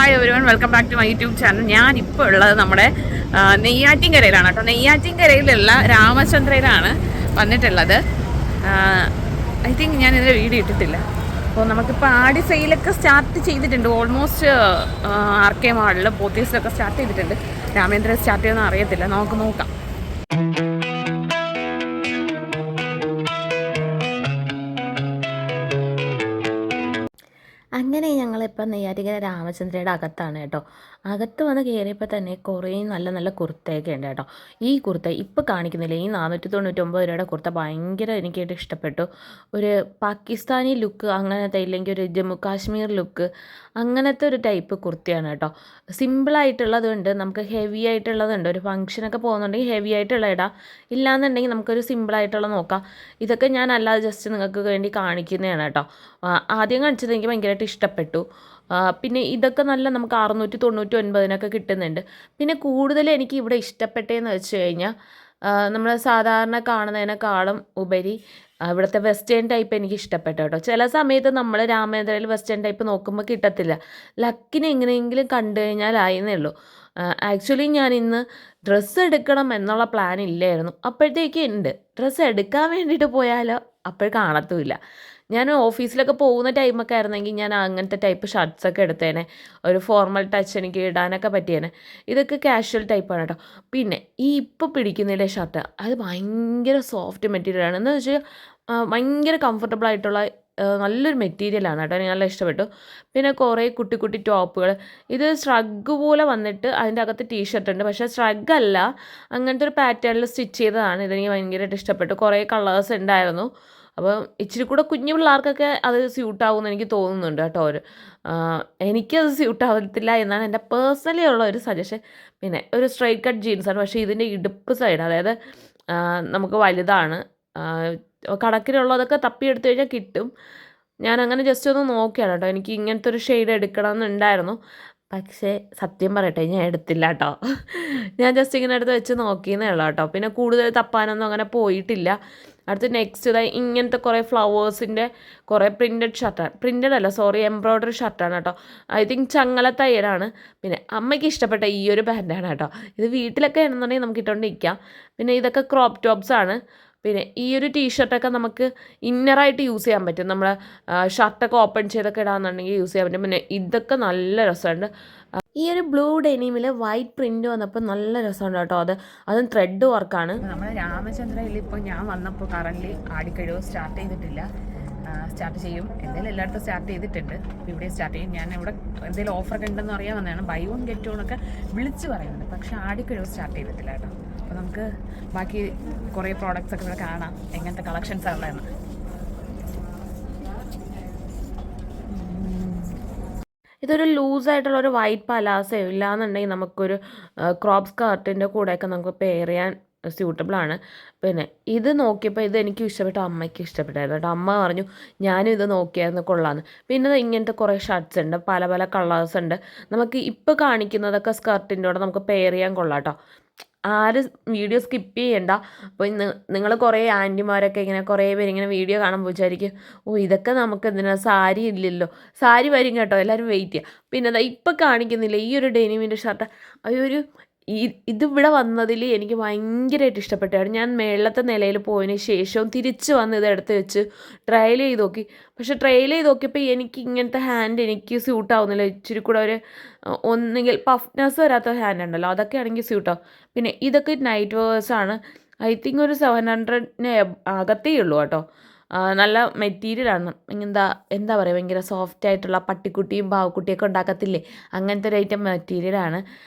Hi everyone, welcome back to my YouTube channel. ഞാനിപ്പോൾ ഉള്ളത് നമ്മുടെ നെയ്യാറ്റിൻകരയിലാണ് കേട്ടോ. നെയ്യാറ്റിൻകരയിലുള്ള രാമചന്ദ്രയിലാണ് വന്നിട്ടുള്ളത്. ഐ തിങ്ക് ഞാൻ ഇതിൻ്റെ വീഡിയോ ഇട്ടിട്ടില്ല. അപ്പോൾ നമുക്കിപ്പോൾ ആടി സെയിലൊക്കെ സ്റ്റാർട്ട് ചെയ്തിട്ടുണ്ട്. ഓൾമോസ്റ്റ് RK മാളിൽ പോത്തീസിലൊക്കെ സ്റ്റാർട്ട് ചെയ്തിട്ടുണ്ട്. രാമേന്ദ്രൻ സ്റ്റാർട്ട് ചെയ്യുമെന്ന് അറിയത്തില്ല, നമുക്ക് നോക്കാം. അങ്ങനെ ഞങ്ങളിപ്പോൾ നെയ്യാറ്റിൻകര രാമചന്ദ്രയുടെ അകത്താണ് കേട്ടോ. അകത്ത് വന്ന് കയറിയപ്പോൾ തന്നെ കുറേ നല്ല നല്ല കുർത്തയൊക്കെ ഉണ്ട് കേട്ടോ. ഈ കുർത്ത ഇപ്പോൾ കാണിക്കുന്നില്ല, ഈ 499 രൂപയുടെ കുർത്ത ഭയങ്കര എനിക്കായിട്ട് ഇഷ്ടപ്പെട്ടു. ഒരു പാകിസ്ഥാനി ലുക്ക് അങ്ങനത്തെ, ഇല്ലെങ്കിൽ ഒരു ജമ്മു കാശ്മീർ ലുക്ക് അങ്ങനത്തെ ഒരു ടൈപ്പ് കുർത്തിയാണ് കേട്ടോ. സിമ്പിളായിട്ടുള്ളതുണ്ട്, നമുക്ക് ഹെവി ആയിട്ടുള്ളതുണ്ട്. ഒരു ഫംഗ്ഷനൊക്കെ പോകുന്നുണ്ടെങ്കിൽ ഹെവി ആയിട്ടുള്ള ഇടാം, ഇല്ലാന്നുണ്ടെങ്കിൽ നമുക്കൊരു സിമ്പിളായിട്ടുള്ള നോക്കാം. ഇതൊക്കെ ഞാൻ അല്ലാതെ ജസ്റ്റ് നിങ്ങൾക്ക് വേണ്ടി കാണിക്കുന്നതാണ് കേട്ടോ. ആദ്യം കാണിച്ചത് എനിക്ക് ഭയങ്കരമായിട്ട് ഇഷ്ടപ്പെട്ടു. പിന്നെ ഇതൊക്കെ നല്ല നമുക്ക് 699 കിട്ടുന്നുണ്ട്. പിന്നെ കൂടുതൽ എനിക്ക് ഇവിടെ ഇഷ്ടപ്പെട്ടതെന്ന് വെച്ച് കഴിഞ്ഞാൽ നമ്മൾ സാധാരണ കാണുന്നതിനേക്കാളും ഉപരി ഇവിടുത്തെ വെസ്റ്റേൺ ടൈപ്പ് എനിക്ക് ഇഷ്ടപ്പെട്ടു കേട്ടോ. ചില സമയത്ത് നമ്മൾ രാമേന്ദ്രയിൽ വെസ്റ്റേൺ ടൈപ്പ് നോക്കുമ്പോൾ കിട്ടത്തില്ല, ലക്കിന് എങ്ങനെയെങ്കിലും കണ്ടു കഴിഞ്ഞാലായെന്നേ ഉള്ളൂ. ആക്ച്വലി ഞാൻ ഇന്ന് ഡ്രസ്സ് എടുക്കണം എന്നുള്ള പ്ലാൻ ഇല്ലായിരുന്നു, അപ്പോഴത്തേക്ക് ഉണ്ട്. ഡ്രസ്സ് എടുക്കാൻ വേണ്ടിയിട്ട് പോയാലോ അപ്പോൾ കാണത്തുമില്ല. ഞാൻ ഓഫീസിലൊക്കെ പോകുന്ന ടൈമൊക്കെ ആയിരുന്നെങ്കിൽ ഞാൻ അങ്ങനത്തെ ടൈപ്പ് ഷർട്ട്സൊക്കെ എടുത്തേനെ, ഒരു ഫോർമൽ ടച്ച് എനിക്ക് ഇടാനൊക്കെ പറ്റിയേനെ. ഇതൊക്കെ കാഷ്വൽ ടൈപ്പാണ് കേട്ടോ. പിന്നെ ഈ ഇപ്പോൾ പിടിക്കുന്നതിലെ ഷർട്ട് അത് ഭയങ്കര സോഫ്റ്റ് മെറ്റീരിയലാണ്, എന്ന് വെച്ചാൽ ഭയങ്കര കംഫർട്ടബിൾ ആയിട്ടുള്ള നല്ലൊരു മെറ്റീരിയലാണ് കേട്ടോ. എനിക്ക് നല്ല ഇഷ്ടപ്പെട്ടു. പിന്നെ കുറേ കുട്ടി കുട്ടി ടോപ്പുകൾ, ഇത് സ്ട്രഗ് പോലെ വന്നിട്ട് അതിൻ്റെ അകത്ത് ടീഷർട്ട് ഉണ്ട്, പക്ഷേ സ്ട്രഗ് അല്ല, അങ്ങനത്തെ ഒരു പാറ്റേണിൽ സ്റ്റിച്ച് ചെയ്തതാണ്. ഇതെനിക്ക് ഭയങ്കരമായിട്ട് ഇഷ്ടപ്പെട്ടു. കുറേ കളേഴ്സ് ഉണ്ടായിരുന്നു. അപ്പം ഇച്ചിരി കൂടെ കുഞ്ഞു പിള്ളേർക്കൊക്കെ അത് സ്യൂട്ടാവുമെന്ന് എനിക്ക് തോന്നുന്നുണ്ട് കേട്ടോ. എനിക്കത് സ്യൂട്ടാവത്തില്ല എന്നാണ് എൻ്റെ പേഴ്സണലി ഉള്ള ഒരു സജഷൻ. പിന്നെ ഒരു സ്ട്രൈറ്റ് കട്ട് ജീൻസാണ്, പക്ഷേ ഇതിൻ്റെ ഇടുപ്പ് സൈഡ്, അതായത് നമുക്ക് വലുതാണ്. കണക്കിനുള്ളതൊക്കെ തപ്പിയെടുത്ത് കഴിഞ്ഞാൽ കിട്ടും. ഞാനങ്ങനെ ജസ്റ്റ് ഒന്ന് നോക്കിയാണ് കേട്ടോ. എനിക്ക് ഇങ്ങനത്തെ ഒരു ഷെയ്ഡ് എടുക്കണമെന്നുണ്ടായിരുന്നു, പക്ഷേ സത്യം പറയട്ടെ ഞാൻ എടുത്തില്ല കേട്ടോ. ഞാൻ ജസ്റ്റ് ഇങ്ങനെ എടുത്ത് വെച്ച് നോക്കിയെന്നേ ഉള്ളൂ കേട്ടോ. പിന്നെ കൂടുതൽ തപ്പാനൊന്നും അങ്ങനെ പോയിട്ടില്ല. അടുത്ത് നെക്സ്റ്റ് ഇതായി ഇങ്ങനത്തെ കുറേ ഫ്ലവേഴ്സിൻ്റെ കുറേ പ്രിൻറ്റഡ് ഷർട്ടാണ്, പ്രിൻറ്റഡ് അല്ല സോറി, എംബ്രോയ്ഡറി ഷർട്ടാണ് കേട്ടോ. ഐ തിങ്ക് ചങ്ങല തയ്യലാണ്. പിന്നെ അമ്മയ്ക്ക് ഇഷ്ടപ്പെട്ട ഈ ഒരു പാൻറ്റാണ് കേട്ടോ. ഇത് വീട്ടിലൊക്കെ ആണെന്നുണ്ടെങ്കിൽ നമുക്ക് ഇട്ടുകൊണ്ടിരിക്കാം. പിന്നെ ഇതൊക്കെ ക്രോപ്പ് ടോപ്സാണ്. പിന്നെ ഈ ഒരു ടീഷർട്ടൊക്കെ നമുക്ക് ഇന്നറായിട്ട് യൂസ് ചെയ്യാൻ പറ്റും, നമ്മൾ ഷർട്ടൊക്കെ ഓപ്പൺ ചെയ്തൊക്കെ ഇടാമെന്നുണ്ടെങ്കിൽ യൂസ് ചെയ്യാൻ പറ്റും. പിന്നെ ഇതൊക്കെ നല്ല രസമുണ്ട്. ഈ ഒരു ബ്ലൂ ഡെനിമിൽ വൈറ്റ് പ്രിൻറ്റ് വന്നപ്പോൾ നല്ല രസമുണ്ട് കേട്ടോ. അതും ത്രെഡ് വർക്കാണ്. നമ്മുടെ രാമചന്ദ്രയിൽ ഇപ്പോൾ ഞാൻ വന്നപ്പോൾ കറൻറ്റ്ലി ആടിക്കഴിവ് സ്റ്റാർട്ട് ചെയ്തിട്ടില്ല. സ്റ്റാർട്ട് ചെയ്യും, എന്തായാലും എല്ലായിടത്തും സ്റ്റാർട്ട് ചെയ്തിട്ടുണ്ട്. അപ്പോൾ ഇവിടെ സ്റ്റാർട്ട് ചെയ്യും. ഞാൻ ഇവിടെ എന്തെങ്കിലും ഓഫറൊക്കെ ഉണ്ടെന്ന് അറിയാൻ വന്നതാണ്. ബൈ വൺ ഗെറ്റ് വൺ ഒക്കെ വിളിച്ച് പറയുന്നുണ്ട്, പക്ഷേ ആടിക്കഴിവ് സ്റ്റാർട്ട് ചെയ്തിട്ടില്ല കേട്ടോ. അപ്പോൾ നമുക്ക് ബാക്കി കുറേ പ്രോഡക്റ്റ്സ് ഒക്കെ ഇവിടെ കാണാം, എങ്ങനത്തെ കളക്ഷൻസ് ഉള്ളതെന്ന്. ഇതൊരു ലൂസായിട്ടുള്ളൊരു വൈറ്റ് പലാസയോ ഇല്ലാന്നുണ്ടെങ്കിൽ നമുക്കൊരു ക്രോപ്പ് സ്കർട്ടിൻ്റെ കൂടെയൊക്കെ നമുക്ക് പെയർ ചെയ്യാൻ സ്യൂട്ടബിളാണ്. പിന്നെ ഇത് നോക്കിയപ്പോൾ ഇത് എനിക്ക് ഇഷ്ടപ്പെട്ടു, അമ്മയ്ക്ക് ഇഷ്ടപ്പെട്ടായിരുന്നു കേട്ടോ. അമ്മ പറഞ്ഞു ഞാനും ഇത് നോക്കിയായിരുന്നു കൊള്ളാമെന്ന്. പിന്നെ ഇങ്ങനത്തെ കുറേ ഷർട്ട്സ് ഉണ്ട്, പല പല കളേഴ്സ് ഉണ്ട്. നമുക്ക് ഇപ്പോൾ കാണിക്കുന്നതൊക്കെ സ്കർട്ടിൻ്റെ കൂടെ നമുക്ക് പെയർ ചെയ്യാൻ കൊള്ളാം കേട്ടോ. ആരും വീഡിയോ സ്കിപ്പ് ചെയ്യണ്ട. അപ്പോൾ നിങ്ങൾ കുറേ ആൻറ്റിമാരൊക്കെ ഇങ്ങനെ കുറേ പേര് ഇങ്ങനെ വീഡിയോ കാണുമ്പോൾ വിചാരിക്കും, ഓ ഇതൊക്കെ നമുക്ക് എന്തിനാ, സാരി ഇല്ലല്ലോ. സാരി വരും കേട്ടോ, എല്ലാവരും വെയിറ്റ് ചെയ്യുക. പിന്നെ ഇപ്പോൾ കാണിക്കുന്നില്ല ഈ ഒരു ഡെനിമിൻ്റെ ഷർട്ട്, ഇതിവിടെ വന്നതിൽ എനിക്ക് ഭയങ്കരമായിട്ട് ഇഷ്ടപ്പെട്ടാണ്. ഞാൻ മേളത്തെ നിലയിൽ പോയതിന് ശേഷവും തിരിച്ച് വന്ന് ഇതെടുത്ത് വെച്ച് ട്രയൽ ചെയ്ത് നോക്കി. പക്ഷേ ട്രയൽ ചെയ്ത് നോക്കിയപ്പോൾ എനിക്ക് ഇങ്ങനത്തെ ഹാൻഡ് എനിക്ക് സ്യൂട്ടാവുന്നില്ല. ഇച്ചിരി കൂടെ ഒരു ഒന്നുകിൽ പഫ്നെസ് വരാത്ത ഹാൻഡ് ഉണ്ടല്ലോ, അതൊക്കെ ആണെങ്കിൽ സ്യൂട്ടാവും. പിന്നെ ഇതൊക്കെ നൈറ്റ് വേഴ്സാണ്. ഐ തിങ്ക് ഒരു 700 അകത്തേ ഉള്ളൂ കേട്ടോ. നല്ല മെറ്റീരിയലാണ്. എന്താ പറയുക, ഭയങ്കര സോഫ്റ്റ് ആയിട്ടുള്ള പട്ടിക്കുട്ടിയും പാവക്കുട്ടിയൊക്കെ ഉണ്ടാക്കത്തില്ലേ, അങ്ങനത്തെ ഒരു ഐറ്റം മെറ്റീരിയലാണ്.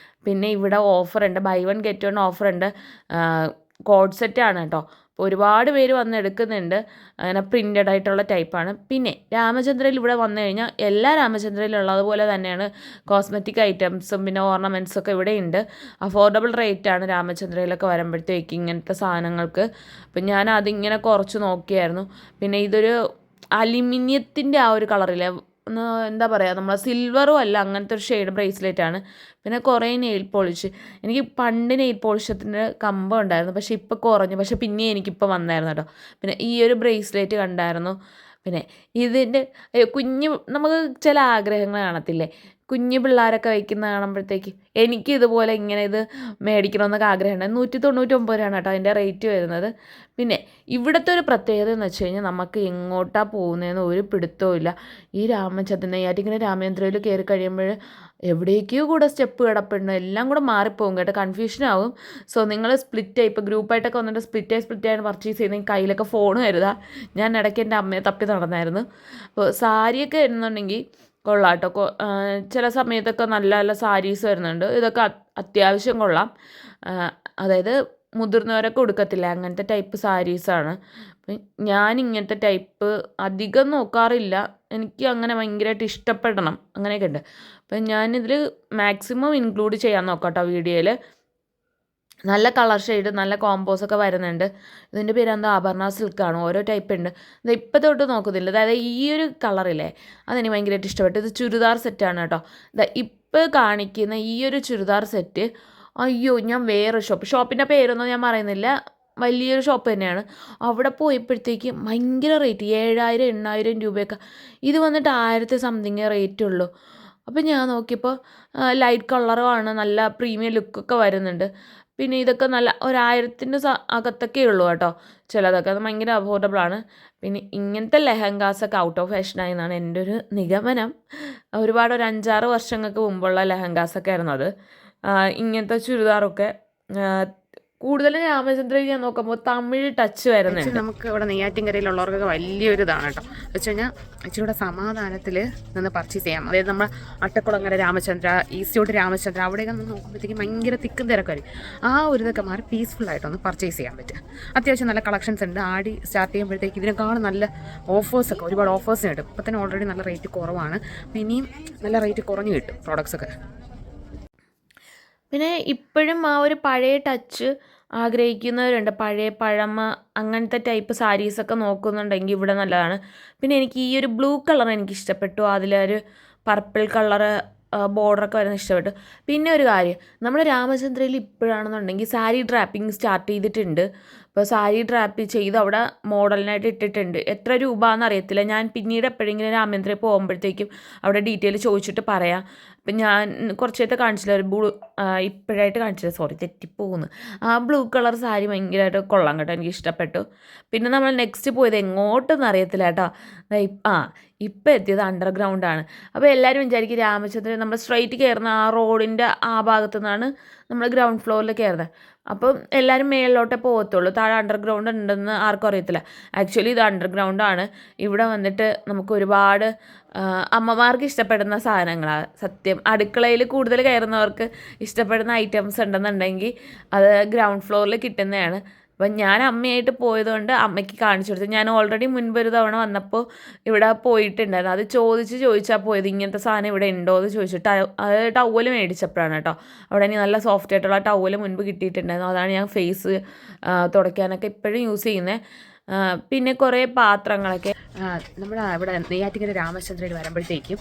പിന്നെ ഇവിടെ ഓഫറുണ്ട്, ബൈ വൺ ഗെറ്റ് വൺ ഓഫറുണ്ട്. കോഡ് സെറ്റാണ് കേട്ടോ. അപ്പോൾ ഒരുപാട് പേര് വന്ന് എടുക്കുന്നുണ്ട്. അങ്ങനെ പ്രിൻറ്റഡ് ആയിട്ടുള്ള ടൈപ്പാണ്. പിന്നെ രാമചന്ദ്രയിൽ ഇവിടെ വന്നു കഴിഞ്ഞാൽ എല്ലാ രാമചന്ദ്രയിലുള്ളതുപോലെ തന്നെയാണ് കോസ്മെറ്റിക് ഐറ്റംസും പിന്നെ ഓർണമെൻറ്റ്സൊക്കെ ഇവിടെ ഉണ്ട്. അഫോർഡബിൾ റേറ്റാണ് രാമചന്ദ്രയിലൊക്കെ വരുമ്പോഴത്തേക്ക് ഇങ്ങനത്തെ സാധനങ്ങൾക്ക്. അപ്പം ഞാൻ അതിങ്ങനെ കുറച്ച് നോക്കിയായിരുന്നു. പിന്നെ ഇതൊരു അലുമിനിയത്തിൻ്റെ ആ ഒരു കളറില്ലേ, എന്താ പറയുക, നമ്മൾ സിൽവറും അല്ല, അങ്ങനത്തെ ഒരു ഷെയ്ഡ് ബ്രേസ്ലെറ്റാണ്. പിന്നെ കുറേ നെയിൽ പോളിഷ്, എനിക്ക് പണ്ട് നെയിൽ പോളിഷത്തിൻ്റെ കമ്പം ഉണ്ടായിരുന്നു, പക്ഷേ ഇപ്പോൾ കുറഞ്ഞു. പക്ഷേ പിന്നെ എനിക്കിപ്പോൾ വന്നായിരുന്നു കേട്ടോ. പിന്നെ ഈ ഒരു ബ്രേസ്ലെറ്റ് കണ്ടായിരുന്നു. പിന്നെ ഇതിൻ്റെ കുഞ്ഞ് നമുക്ക് ചില ആഗ്രഹങ്ങൾ കാണത്തില്ലേ, കുഞ്ഞു പിള്ളേരൊക്കെ വയ്ക്കുന്ന കാണുമ്പോഴത്തേക്ക് എനിക്ക് ഇതുപോലെ ഇങ്ങനെ ഇത് മേടിക്കണമെന്നൊക്കെ ആഗ്രഹമുണ്ട്. 199 രൂപയാണ് കേട്ടോ അതിൻ്റെ റേറ്റ് വരുന്നത്. പിന്നെ ഇവിടുത്തെ ഒരു പ്രത്യേകത എന്ന് വെച്ച് കഴിഞ്ഞാൽ നമുക്ക് എങ്ങോട്ടാണ് പോകുന്നതെന്ന് ഒരു പിടുത്തവും ഇല്ല. ഈ നെയ്യാറ്റിൻകര രാമേന്ദ്രയിൽ കയറി കഴിയുമ്പോൾ എവിടേക്കോ കൂടെ സ്റ്റെപ്പ് കിടപ്പുണ്ട്, എല്ലാം കൂടെ മാറിപ്പോകും കേട്ടോ, കൺഫ്യൂഷനാവും. സോ നിങ്ങൾ സ്പ്ലിറ്റായി ഇപ്പോൾ ഗ്രൂപ്പായിട്ടൊക്കെ വന്നിട്ട് സ്പ്ലിറ്റായി പർച്ചേസ് ചെയ്യുന്നെങ്കിൽ കയ്യിലൊക്കെ ഫോൺ കരുതുക. ഞാൻ ഇടയ്ക്ക് എൻ്റെ അമ്മയെ തപ്പി നടന്നായിരുന്നു. അപ്പോൾ സാരിയൊക്കെ വരുന്നുണ്ടെങ്കിൽ കൊള്ളാം കേട്ടോ. ചില സമയത്തൊക്കെ നല്ല നല്ല സാരീസ് വരുന്നുണ്ട്. ഇതൊക്കെ അത്യാവശ്യം കൊള്ളാം. അതായത് മുതിർന്നവരൊക്കെ ഉടുക്കത്തില്ല അങ്ങനത്തെ ടൈപ്പ് സാരീസാണ്. അപ്പം ഞാൻ ഇങ്ങനത്തെ ടൈപ്പ് അധികം നോക്കാറില്ല. എനിക്ക് അങ്ങനെ ഭയങ്കരമായിട്ട് ഇഷ്ടപ്പെടണം അങ്ങനെയൊക്കെ ഉണ്ട്. അപ്പം ഞാനിതിൽ മാക്സിമം ഇൻക്ലൂഡ് ചെയ്യാൻ നോക്കാം കേട്ടോ വീഡിയോയിൽ. നല്ല കളർ ഷെയ്ഡ് നല്ല കോമ്പോസൊക്കെ വരുന്നുണ്ട്. ഇതിൻ്റെ പേര് എന്താ ആഭരണ സിൽക്കാണ്. ഓരോ ടൈപ്പ് ഉണ്ട്. ഇത് ഇപ്പം തൊട്ട് നോക്കുന്നില്ല. അതായത് ഈ ഒരു കളറില്ലേ അതെനിക്ക് ഭയങ്കരമായിട്ട് ഇഷ്ടപ്പെട്ടു. ഇത് ചുരിദാർ സെറ്റാണ് കേട്ടോ. ഇപ്പോൾ കാണിക്കുന്ന ഈ ഒരു ചുരിദാർ സെറ്റ്, അയ്യോ ഞാൻ വേറെ ഷോപ്പിൻ്റെ പേരൊന്നും ഞാൻ പറയുന്നില്ല, വലിയൊരു ഷോപ്പ് തന്നെയാണ്. അവിടെ പോയപ്പോഴത്തേക്ക് ഭയങ്കര റേറ്റ് 7000-8000 രൂപയൊക്കെ. ഇത് വന്നിട്ട് 1000 സംതിങ് റേറ്റ് ഉള്ളൂ. അപ്പോൾ ഞാൻ നോക്കിയപ്പോൾ ലൈറ്റ് കളറുമാണ്, നല്ല പ്രീമിയം ലുക്കൊക്കെ വരുന്നുണ്ട്. പിന്നെ ഇതൊക്കെ നല്ല 1000-ൻ്റെ അകത്തൊക്കെ ഉള്ളൂ കേട്ടോ ചിലതൊക്കെ. അത് ഭയങ്കര അഫോർഡബിളാണ്. പിന്നെ ഇങ്ങനത്തെ ലെഹങ്കാസൊക്കെ ഔട്ട് ഓഫ് ഫാഷനായി എന്നാണ് എൻ്റെ ഒരു നിഗമനം. ഒരുപാട് ഒരു 5-6 വർഷങ്ങൾക്ക് മുമ്പുള്ള ലെഹങ്കാസൊക്കെ ആയിരുന്നു അത്. ഇങ്ങനത്തെ ചുരിദാറൊക്കെ കൂടുതലും രാമചന്ദ്രയിൽ ഞാൻ നോക്കുമ്പോൾ തമിഴ് ടച്ച് വരുന്നുണ്ട്. നമുക്ക് ഇവിടെ നെയ്യാറ്റിൻകരയിലുള്ളവർക്കൊക്കെ വലിയൊരു ഇതാണ് കേട്ടോ. വെച്ച് കഴിഞ്ഞാൽ ഇച്ചിരി സമാധാനത്തിൽ നിന്ന് പർച്ചേസ് ചെയ്യാം. അതായത് നമ്മൾ അട്ടക്കുളങ്ങര രാമചന്ദ്ര, ഈസ്റ്റോട്ട് രാമചന്ദ്ര അവിടെയൊക്കെ നിന്ന് നോക്കുമ്പോഴത്തേക്കും ഭയങ്കര തിക്കും തിരക്കായിരിക്കും. ആ ഒരു ഇതൊക്കെ മാറി പീസ്ഫുള്ളായിട്ടൊന്ന് പർച്ചേസ് ചെയ്യാൻ പറ്റും. അത്യാവശ്യം നല്ല കളക്ഷൻസ് ഉണ്ട്. ആടി സ്റ്റാർട്ട് ചെയ്യുമ്പോഴത്തേക്ക് ഇതിനേക്കാളും നല്ല ഓഫേഴ്സൊക്കെ ഒരുപാട് ഓഫേഴ്സ് കിട്ടും. ഇപ്പം തന്നെ ഓൾറെഡി നല്ല റേറ്റ് കുറവാണ്. ഇനിയും നല്ല റേറ്റ് കുറഞ്ഞ് കിട്ടും പ്രോഡക്ട്സൊക്കെ. പിന്നെ ഇപ്പോഴും ആ ഒരു പഴയ ടച്ച് ആഗ്രഹിക്കുന്നവരുണ്ട്. പഴയ പഴമ അങ്ങനത്തെ ടൈപ്പ് സാരീസൊക്കെ നോക്കുന്നുണ്ടെങ്കിൽ ഇവിടെ നല്ലതാണ്. പിന്നെ എനിക്ക് ഈ ഒരു ബ്ലൂ കളർ എനിക്ക് ഇഷ്ടപ്പെട്ടു. അതിലൊരു പർപ്പിൾ കളറ് ബോർഡറൊക്കെ വരുന്നത് ഇഷ്ടപ്പെട്ടു. പിന്നെ ഒരു കാര്യം, നമ്മുടെ രാമചന്ദ്രയിൽ ഇപ്പോഴാണെന്നുണ്ടെങ്കിൽ സാരി ഡ്രാപ്പിംഗ് സ്റ്റാർട്ട് ചെയ്തിട്ടുണ്ട്. അപ്പോൾ സാരി ഡ്രാപ്പ് ചെയ്ത് അവിടെ മോഡലിനായിട്ട് ഇട്ടിട്ടുണ്ട്. എത്ര രൂപ എന്നറിയത്തില്ല. ഞാൻ പിന്നീട് എപ്പോഴെങ്കിലും രാമേന്ദ്രയിൽ പോകുമ്പോഴത്തേക്കും അവിടെ ഡീറ്റെയിൽ ചോദിച്ചിട്ട് പറയാം. അപ്പം ഞാൻ കുറച്ചായിട്ട് കാണിച്ചില്ല, ഒരു ഇപ്പോഴായിട്ട് കാണിച്ചില്ല, സോറി തെറ്റിപ്പോകുന്നു. ആ ബ്ലൂ കളർ സാരി ഭയങ്കരമായിട്ട് കൊള്ളാം കേട്ടോ, എനിക്ക് ഇഷ്ടപ്പെട്ടു. പിന്നെ നമ്മൾ നെക്സ്റ്റ് പോയത് എങ്ങോട്ടൊന്നും അറിയത്തില്ല കേട്ടോ. ഇപ്പം എത്തിയത് അണ്ടർഗ്രൗണ്ടാണ്. അപ്പോൾ എല്ലാവരും വിചാരിക്കും രാമചന്ദ്രൻ നമ്മൾ സ്ട്രൈറ്റ് കയറുന്ന ആ റോഡിൻ്റെ ആ ഭാഗത്തു നിന്നാണ് നമ്മൾ ഗ്രൗണ്ട് ഫ്ലോറിൽ കയറുന്നത്. അപ്പം എല്ലാവരും മേളിലോട്ടേ പോകത്തുള്ളൂ, താഴെ അണ്ടർഗ്രൗണ്ട് ഉണ്ടെന്ന് ആർക്കും അറിയത്തില്ല. ആക്ച്വലി ഇത് അണ്ടർഗ്രൗണ്ടാണ്. ഇവിടെ വന്നിട്ട് നമുക്ക് ഒരുപാട് അമ്മമാർക്ക് ഇഷ്ടപ്പെടുന്ന സാധനങ്ങളാണ് സത്യം. അടുക്കളയിൽ കൂടുതൽ കയറുന്നവർക്ക് ഇഷ്ടപ്പെടുന്ന ഐറ്റംസ് ഉണ്ടെന്നുണ്ടെങ്കിൽ അത് ഗ്രൗണ്ട് ഫ്ലോറിൽ കിട്ടുന്നതാണ്. അപ്പം ഞാൻ അമ്മയായിട്ട് പോയതുകൊണ്ട് അമ്മയ്ക്ക് കാണിച്ചു കൊടുത്തു. ഞാൻ ഓൾറെഡി മുൻപൊരു തവണ വന്നപ്പോൾ ഇവിടെ പോയിട്ടുണ്ടായിരുന്നു. അത് ചോദിച്ചാൽ പോയത് ഇങ്ങനത്തെ സാധനം ഇവിടെ ഉണ്ടോ എന്ന് ചോദിച്ചിട്ട് അത് ടവല് മേടിച്ചപ്പോഴാണ് കേട്ടോ. അവിടെ എനിക്ക് നല്ല സോഫ്റ്റ് ആയിട്ടുള്ള ടവല് മുൻപ് കിട്ടിയിട്ടുണ്ടായിരുന്നു. അതാണ് ഞാൻ ഫേസ് തുടയ്ക്കാനൊക്കെ ഇപ്പോഴും യൂസ് ചെയ്യുന്നത്. പിന്നെ കുറേ പാത്രങ്ങളൊക്കെ നമ്മുടെ ഇവിടെ നെയ്യാറ്റിൻകര രാമചന്ദ്രയിൽ വരുമ്പോഴത്തേക്കും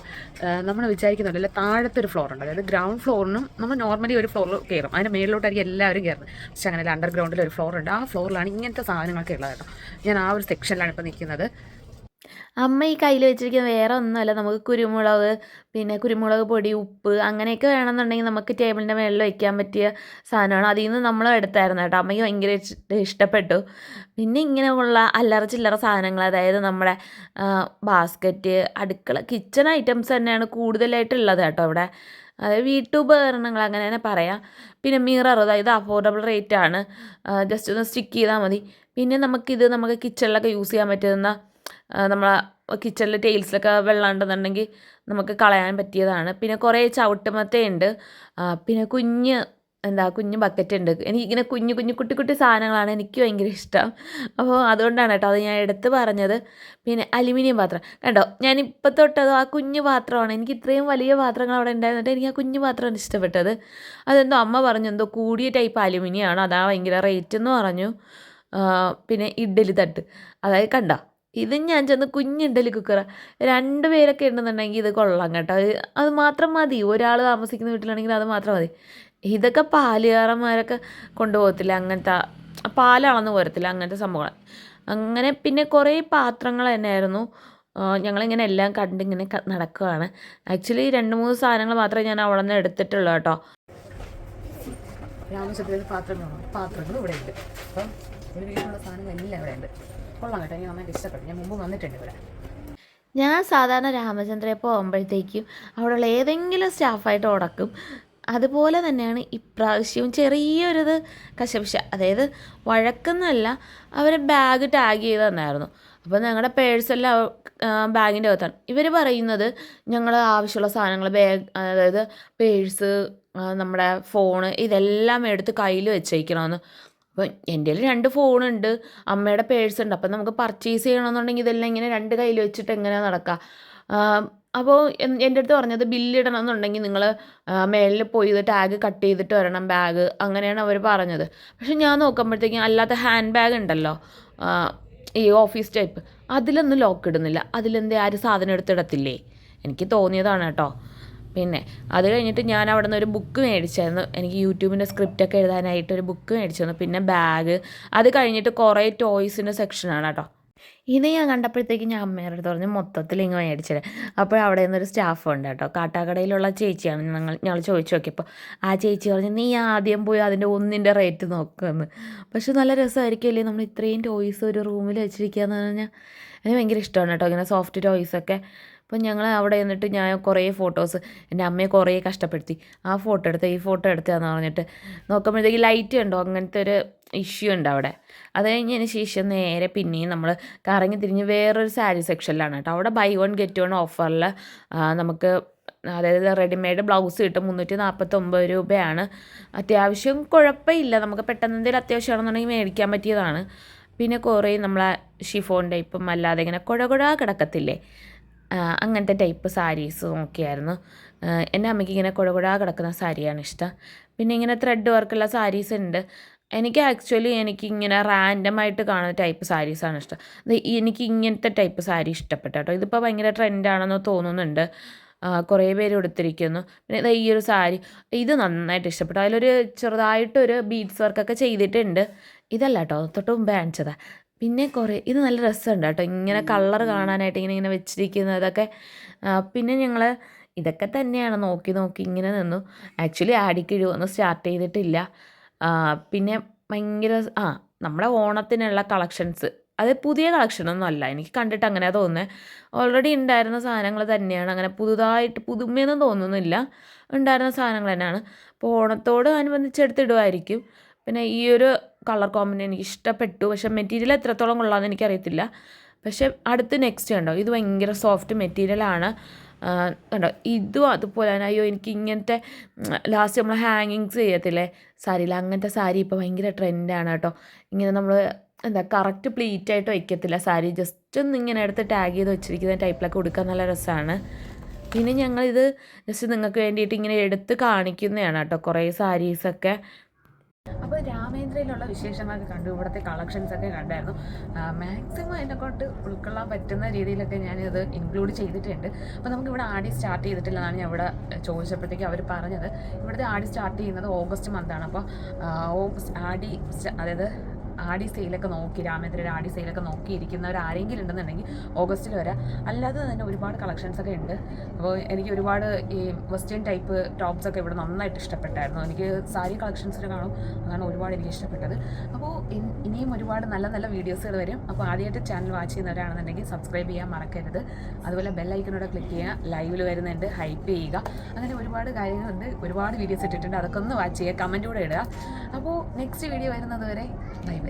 നമ്മൾ വിചാരിക്കുന്നുണ്ടല്ലോ താഴത്തെ ഒരു ഫ്ലോർ ഉണ്ട്. അതായത് ഗ്രൗണ്ട് ഫ്ലോറിനും നമ്മൾ നോർമലി ഒരു ഫ്ലോറിൽ കയറും, അതിൻ്റെ മേളിലോട്ടായിരിക്കും എല്ലാവരും കയറുന്നത്. പക്ഷേ അങ്ങനെ അണ്ടർഗ്രൗണ്ടിൽ ഒരു ഫ്ലോർ ഉണ്ട്. ആ ഫ്ലോറിലാണ് ഇങ്ങനത്തെ സാധനങ്ങളൊക്കെ ഉള്ളത് കേട്ടോ. ഞാൻ ആ ഒരു സെക്ഷനിലാണ് ഇപ്പോൾ നിൽക്കുന്നത്. അമ്മ ഈ കയ്യിൽ വെച്ചിരിക്കുന്നത് വേറെ ഒന്നുമല്ല, നമുക്ക് കുരുമുളക്, പിന്നെ കുരുമുളക് പൊടി, ഉപ്പ് അങ്ങനെയൊക്കെ വേണമെന്നുണ്ടെങ്കിൽ നമുക്ക് ടേബിളിൻ്റെ മുകളിൽ വയ്ക്കാൻ പറ്റിയ സാധനമാണ്. അതിൽ നിന്ന് നമ്മൾ എടുത്തായിരുന്നു കേട്ടോ. അമ്മയ്ക്ക് ഭയങ്കര ഇഷ്ടപ്പെട്ടു. പിന്നെ ഇങ്ങനെയുള്ള അല്ലറ ചില്ലറ സാധനങ്ങൾ, അതായത് നമ്മുടെ ബാസ്ക്കറ്റ്, അടുക്കള, കിച്ചൺ ഐറ്റംസ് തന്നെയാണ് കൂടുതലായിട്ടുള്ളത് കേട്ടോ ഇവിടെ. അതായത് വീട്ടുപകരണങ്ങൾ അങ്ങനെ തന്നെ പറയാം. പിന്നെ മിറർ, അതായത് അഫോർഡബിൾ റേറ്റാണ്, ജസ്റ്റ് ഒന്ന് സ്റ്റിക്ക് ചെയ്താൽ മതി. പിന്നെ നമുക്ക് കിച്ചണിലൊക്കെ യൂസ് ചെയ്യാൻ പറ്റുന്ന, നമ്മളെ കിച്ചണിൽ ടൈൽസിലൊക്കെ വെള്ളം ഉണ്ടെന്നുണ്ടെങ്കിൽ നമുക്ക് കളയാൻ പറ്റിയതാണ്. പിന്നെ കുറേ ചവിട്ടുമത്തയുണ്ട്. പിന്നെ കുഞ്ഞ് ബക്കറ്റ് ഉണ്ട്. എനിക്കിങ്ങനെ കുഞ്ഞു കുട്ടി സാധനങ്ങളാണ് എനിക്ക് ഭയങ്കര ഇഷ്ടം. അപ്പോൾ അതുകൊണ്ടാണ് കേട്ടോ അത് ഞാൻ എടുത്ത് പറഞ്ഞത്. പിന്നെ അലുമിനിയം പാത്രം കണ്ടോ, ഞാനിപ്പോൾ തൊട്ടത് ആ കുഞ്ഞു പാത്രമാണ്. എനിക്ക് ഇത്രയും വലിയ പാത്രങ്ങൾ അവിടെ ഉണ്ടായിരുന്നിട്ട് എനിക്ക് ആ കുഞ്ഞു പാത്രമാണ് ഇഷ്ടപ്പെട്ടത്. അതെന്തോ അമ്മ പറഞ്ഞു എന്തോ കൂടിയ ടൈപ്പ് അലുമിനിയമാണ്, അതാ ഭയങ്കര റേറ്റ് എന്ന് പറഞ്ഞു. പിന്നെ ഇഡ്ഡലി തട്ട്, അതായത് കണ്ടോ ഇത് ഞാൻ ചെന്ന് കുഞ്ഞ് ഇഡ്ഡലി കുക്കർ 2 പേരൊക്കെ ഉണ്ടെന്നുണ്ടെങ്കിൽ ഇത് കൊള്ളാം കേട്ടോ. അത് മാത്രം മതി, ഒരാൾ താമസിക്കുന്ന വീട്ടിലാണെങ്കിൽ അത് മാത്രം മതി. ഇതൊക്കെ പാലുകാരന്മാരൊക്കെ കൊണ്ടുപോകത്തില്ല, അങ്ങനത്തെ പാലളന്ന് പോരത്തില്ല അങ്ങനത്തെ സംഭവങ്ങൾ. അങ്ങനെ പിന്നെ കുറേ പാത്രങ്ങൾ തന്നെയായിരുന്നു. ഞങ്ങളിങ്ങനെ എല്ലാം കണ്ടിങ്ങനെ നടക്കുകയാണ്. ആക്ച്വലി 2-3 സാധനങ്ങൾ മാത്രമേ ഞാൻ അവിടെ നിന്ന് എടുത്തിട്ടുള്ളൂ കേട്ടോ. രാമചന്ദ്രയിൽ പാത്രങ്ങൾ ഇവിടെ ഉണ്ട്. അപ്പം ഒരു വീട്ടിലുള്ള സാധനങ്ങളെല്ലാം ഇവിടെ ഉണ്ട്. കൊള്ളാം കേട്ടോ, എനിക്ക് നന്നായിട്ട് ഇഷ്ടപ്പെട്ടു. ഞാൻ മുമ്പ് വന്നിട്ടുണ്ട് ഇവിടെ. ഞാൻ സാധാരണ രാമചന്ദ്രയിൽ പോകുമ്പോഴത്തേക്കും അവിടെയുള്ള ഏതെങ്കിലും സ്റ്റാഫായിട്ട് ഉടക്കും. അതുപോലെ തന്നെയാണ് ഇപ്രാവശ്യവും ചെറിയൊരിത് കശപിശ, അതായത് വഴക്കെന്നല്ല, അവർ ബാഗ് ടാഗ് ചെയ്ത് തന്നായിരുന്നു. അപ്പോൾ ഞങ്ങളുടെ പേഴ്സെല്ലാം ബാഗിൻ്റെ അകത്താണ്. ഇവർ പറയുന്നത് ഞങ്ങൾ ആവശ്യമുള്ള സാധനങ്ങൾ അതായത് പേഴ്സ്, നമ്മുടെ ഫോണ് ഇതെല്ലാം എടുത്ത് കയ്യിൽ വെച്ചേക്കണമെന്ന്. അപ്പോൾ എൻ്റെ കയ്യിൽ 2 ഫോണുണ്ട്, അമ്മയുടെ പേഴ്സുണ്ട്. അപ്പം നമുക്ക് പർച്ചേസ് ചെയ്യണമെന്നുണ്ടെങ്കിൽ ഇതെല്ലാം ഇങ്ങനെ 2 കയ്യിൽ വെച്ചിട്ട് എങ്ങനെയാണ് നടക്കുക? അപ്പോൾ എൻ്റെ അടുത്ത് പറഞ്ഞത് ബില്ലിടണം എന്നുണ്ടെങ്കിൽ നിങ്ങൾ മേളിൽ പോയി ഇത് ടാഗ് കട്ട് ചെയ്തിട്ട് വരണം ബാഗ്, അങ്ങനെയാണ് അവർ പറഞ്ഞത്. പക്ഷെ ഞാൻ നോക്കുമ്പോഴത്തേക്കും അല്ലാത്ത ഹാൻഡ് ബാഗ് ഉണ്ടല്ലോ, ഈ ഓഫീസ് ടൈപ്പ്, അതിലൊന്നും ലോക്ക് ഇടുന്നില്ല. അതിലെന്തേ ആരും സാധനം എടുത്തിടത്തില്ലേ? എനിക്ക് തോന്നിയതാണ് കേട്ടോ. പിന്നെ അത് കഴിഞ്ഞിട്ട് ഞാൻ അവിടെ നിന്ന് ഒരു ബുക്ക് മേടിച്ചായിരുന്നു. എനിക്ക് യൂട്യൂബിൻ്റെ സ്ക്രിപ്റ്റൊക്കെ എഴുതാനായിട്ട് ഒരു ബുക്ക് മേടിച്ചിരുന്നു. പിന്നെ ബാഗ്, അത് കഴിഞ്ഞിട്ട് കുറേ ടോയ്സിൻ്റെ സെക്ഷനാണ് കേട്ടോ. ഇത് ഞാൻ കണ്ടപ്പോഴത്തേക്കും ഞാൻ അമ്മയുടെ അടുത്ത് പറഞ്ഞ് മൊത്തത്തിൽ ഇങ്ങ് മേടിച്ചത്. അപ്പോൾ അവിടെ നിന്നൊരു സ്റ്റാഫ് ഉണ്ട് കേട്ടോ, കാട്ടാക്കടയിലുള്ള ചേച്ചിയാണ്. ഞങ്ങൾ ചോദിച്ചു നോക്കിയപ്പോൾ ആ ചേച്ചി പറഞ്ഞ് നീ ആദ്യം പോയി അതിൻ്റെ ഒന്നിൻ്റെ റേറ്റ് നോക്കുമെന്ന്. പക്ഷെ നല്ല രസമായിരിക്കുമല്ലേ നമ്മൾ ഇത്രയും ടോയ്സ് ഒരു റൂമിൽ വെച്ചിരിക്കുക എന്ന് പറഞ്ഞാൽ. എനിക്ക് ഭയങ്കര ഇഷ്ടമാണ് കേട്ടോ ഇങ്ങനെ സോഫ്റ്റ് ടോയ്സൊക്കെ. അപ്പം ഞങ്ങൾ അവിടെ നിന്നിട്ട് ഞാൻ കുറേ ഫോട്ടോസ്, എൻ്റെ അമ്മയെ കുറേ കഷ്ടപ്പെടുത്തി, ആ ഫോട്ടോ എടുത്ത് ഈ ഫോട്ടോ എടുത്തതെന്ന് പറഞ്ഞിട്ട് നോക്കുമ്പോഴത്തേക്ക് ലൈറ്റ് കണ്ടോ, അങ്ങനത്തെ ഒരു ഇഷ്യൂ ഉണ്ട് അവിടെ. അത് കഴിഞ്ഞതിന് ശേഷം നേരെ പിന്നെയും നമ്മൾ കറങ്ങി തിരിഞ്ഞ് വേറൊരു സാരി സെക്ഷനിലാണ് കേട്ടോ. അവിടെ ബൈ 1 ഗെറ്റ് 1 ഓഫറിൽ നമുക്ക്, അതായത് റെഡിമെയ്ഡ് ബ്ലൗസ് കിട്ടും. 349 രൂപയാണ്. അത്യാവശ്യം കുഴപ്പമില്ല, നമുക്ക് പെട്ടെന്ന് എന്തെങ്കിലും അത്യാവശ്യമാണെന്നുണ്ടെങ്കിൽ മേടിക്കാൻ പറ്റിയതാണ്. പിന്നെ കുറേ നമ്മളെ ഷിഫോൺ ടൈപ്പും അല്ലാതെ ഇങ്ങനെ കുഴ കിടക്കത്തില്ലേ, അങ്ങനത്തെ ടൈപ്പ് സാരീസ് നോക്കിയായിരുന്നു. എൻ്റെ അമ്മയ്ക്ക് ഇങ്ങനെ കുഴ കിടക്കുന്ന സാരിയാണ് ഇഷ്ടം. പിന്നെ ഇങ്ങനെ ത്രെഡ് വർക്കുള്ള സാരീസ് ഉണ്ട്. എനിക്കിങ്ങനെ റാൻഡമായിട്ട് കാണുന്ന ടൈപ്പ് സാരീസാണ് ഇഷ്ടം. എനിക്ക് ഇങ്ങനത്തെ ടൈപ്പ് സാരി ഇഷ്ടപ്പെട്ടു കേട്ടോ. ഇതിപ്പോൾ ഭയങ്കര ട്രെൻഡാണെന്ന് തോന്നുന്നുണ്ട്, കുറേ പേര് എടുത്തിരിക്കുന്നു. പിന്നെ ഈ ഒരു സാരി ഇത് നന്നായിട്ട് ഇഷ്ടപ്പെട്ടു. അതിലൊരു ചെറുതായിട്ടൊരു ബീഡ്സ് വർക്കൊക്കെ ചെയ്തിട്ടുണ്ട്. ഇതല്ല കേട്ടോ, തൊട്ട് മുമ്പേ കാണിച്ചതാണ്. പിന്നെ ഇത് നല്ല രസമുണ്ട് കേട്ടോ, ഇങ്ങനെ കളർ കാണാനായിട്ട് ഇങ്ങനെ വെച്ചിരിക്കുന്നതൊക്കെ. പിന്നെ ഞങ്ങൾ ഇതൊക്കെ തന്നെയാണ് നോക്കി ഇങ്ങനെ നിന്നു. ആക്ച്വലി ആടിക്കിഴിവൊന്നും സ്റ്റാർട്ട് ചെയ്തിട്ടില്ല. പിന്നെ ഭയങ്കര നമ്മുടെ ഓണത്തിനുള്ള കളക്ഷൻസ്, അത് പുതിയ കളക്ഷനൊന്നും അല്ല, എനിക്ക് കണ്ടിട്ട് അങ്ങനെ തോന്നുന്നത്. ഓൾറെഡി ഉണ്ടായിരുന്ന സാധനങ്ങൾ തന്നെയാണ്, അങ്ങനെ പുതുമയൊന്നും തോന്നുന്നില്ല, ഉണ്ടായിരുന്ന സാധനങ്ങൾ തന്നെയാണ്. അപ്പോൾ ഓണത്തോട് അനുബന്ധിച്ചെടുത്തിടുമായിരിക്കും. പിന്നെ ഈ ഒരു കളർ കോമ്പിനേഷൻ എനിക്ക് ഇഷ്ടപ്പെട്ടു. പക്ഷേ മെറ്റീരിയൽ എത്രത്തോളം കൊള്ളാമെന്ന് എനിക്കറിയത്തില്ല. പക്ഷേ അടുത്ത് നെക്സ്റ്റ് കണ്ടോ, ഇത് ഭയങ്കര സോഫ്റ്റ് മെറ്റീരിയലാണ് കണ്ടോ. ഇതും അതുപോലെ തന്നെ. അയ്യോ, എനിക്ക് ഇങ്ങനത്തെ ലാസ്റ്റ് നമ്മൾ ഹാങ്ങിങ്സ് ചെയ്യത്തില്ലേ സാരിയിൽ, അങ്ങനത്തെ സാരി ഇപ്പോൾ ഭയങ്കര ട്രെൻഡാണ് കേട്ടോ. ഇങ്ങനെ നമ്മൾ കറക്റ്റ് പ്ലീറ്റായിട്ട് വയ്ക്കത്തില്ല സാരി, ജസ്റ്റ് ഒന്ന് ഇങ്ങനെ എടുത്ത് ടാഗ് ചെയ്ത് വെച്ചിരിക്കുന്ന ടൈപ്പിലൊക്കെ കൊടുക്കാൻ നല്ല രസമാണ്. പിന്നെ ഞങ്ങളിത് ജസ്റ്റ് നിങ്ങൾക്ക് വേണ്ടിയിട്ട് ഇങ്ങനെ എടുത്ത് കാണിക്കുന്നതാണ് കേട്ടോ, കുറേ സാരീസൊക്കെ. അപ്പോൾ രാമേന്ദ്രയിലുള്ള വിശേഷങ്ങളൊക്കെ കണ്ടു, ഇവിടുത്തെ കളക്ഷൻസൊക്കെ കണ്ടായിരുന്നു. മാക്സിമം എന്നെക്കൊണ്ട് ഉൾക്കൊള്ളാൻ പറ്റുന്ന രീതിയിലൊക്കെ ഞാനിത് ഇൻക്ലൂഡ് ചെയ്തിട്ടുണ്ട്. അപ്പോൾ നമുക്കിവിടെ ആടി സ്റ്റാർട്ട് ചെയ്തിട്ടില്ലെന്നാണ് ഞാൻ ഇവിടെ ചോദിച്ചപ്പോഴത്തേക്ക് അവർ പറഞ്ഞത്. ഇവിടുത്തെ ആടി സ്റ്റാർട്ട് ചെയ്യുന്നത് ഓഗസ്റ്റ് മന്താണ്. അപ്പോൾ ആടി, അതായത് ആടി സെയിലൊക്കെ നോക്കി, രാമേന്ദ്രയുടെ ആടി സെയിലൊക്കെ നോക്കിയിരിക്കുന്നവർ ആരെങ്കിലും ഉണ്ടെന്നുണ്ടെങ്കിൽ ഓഗസ്റ്റിൽ വരാം. അല്ലാതെ തന്നെ ഒരുപാട് കളക്ഷൻസൊക്കെ ഉണ്ട്. അപ്പോൾ എനിക്ക് ഒരുപാട് ഈ വെസ്റ്റേൺ ടൈപ്പ് ടോപ്സൊക്കെ ഇവിടെ നന്നായിട്ട് ഇഷ്ടപ്പെട്ടായിരുന്നു. എനിക്ക് സാരി കളക്ഷൻസിൽ കാണും, അതാണ് ഒരുപാട് എനിക്ക് ഇഷ്ടപ്പെട്ടത്. അപ്പോൾ ഇനിയും ഒരുപാട് നല്ല നല്ല വീഡിയോസുകൾ വരും. അപ്പോൾ ആദ്യമായിട്ട് ചാനൽ വാച്ച് ചെയ്യുന്നവരാണെന്നുണ്ടെങ്കിൽ സബ്സ്ക്രൈബ് ചെയ്യാൻ മറക്കരുത്. അതുപോലെ ബെല്ലൈക്കനോടെ ക്ലിക്ക് ചെയ്യുക, ലൈവിൽ വരുന്നുണ്ട്, ഹൈപ്പ് ചെയ്യുക, അങ്ങനെ ഒരുപാട് കാര്യങ്ങളുണ്ട്. ഒരുപാട് വീഡിയോസ് ഇട്ടിട്ടുണ്ട്, അതൊക്കെ ഒന്ന് വാച്ച് ചെയ്യുക, കമൻറ്റ് കൂടെ ഇടുക. അപ്പോൾ നെക്സ്റ്റ് വീഡിയോ വരുന്നത് വരെ ബൈ ബൈ.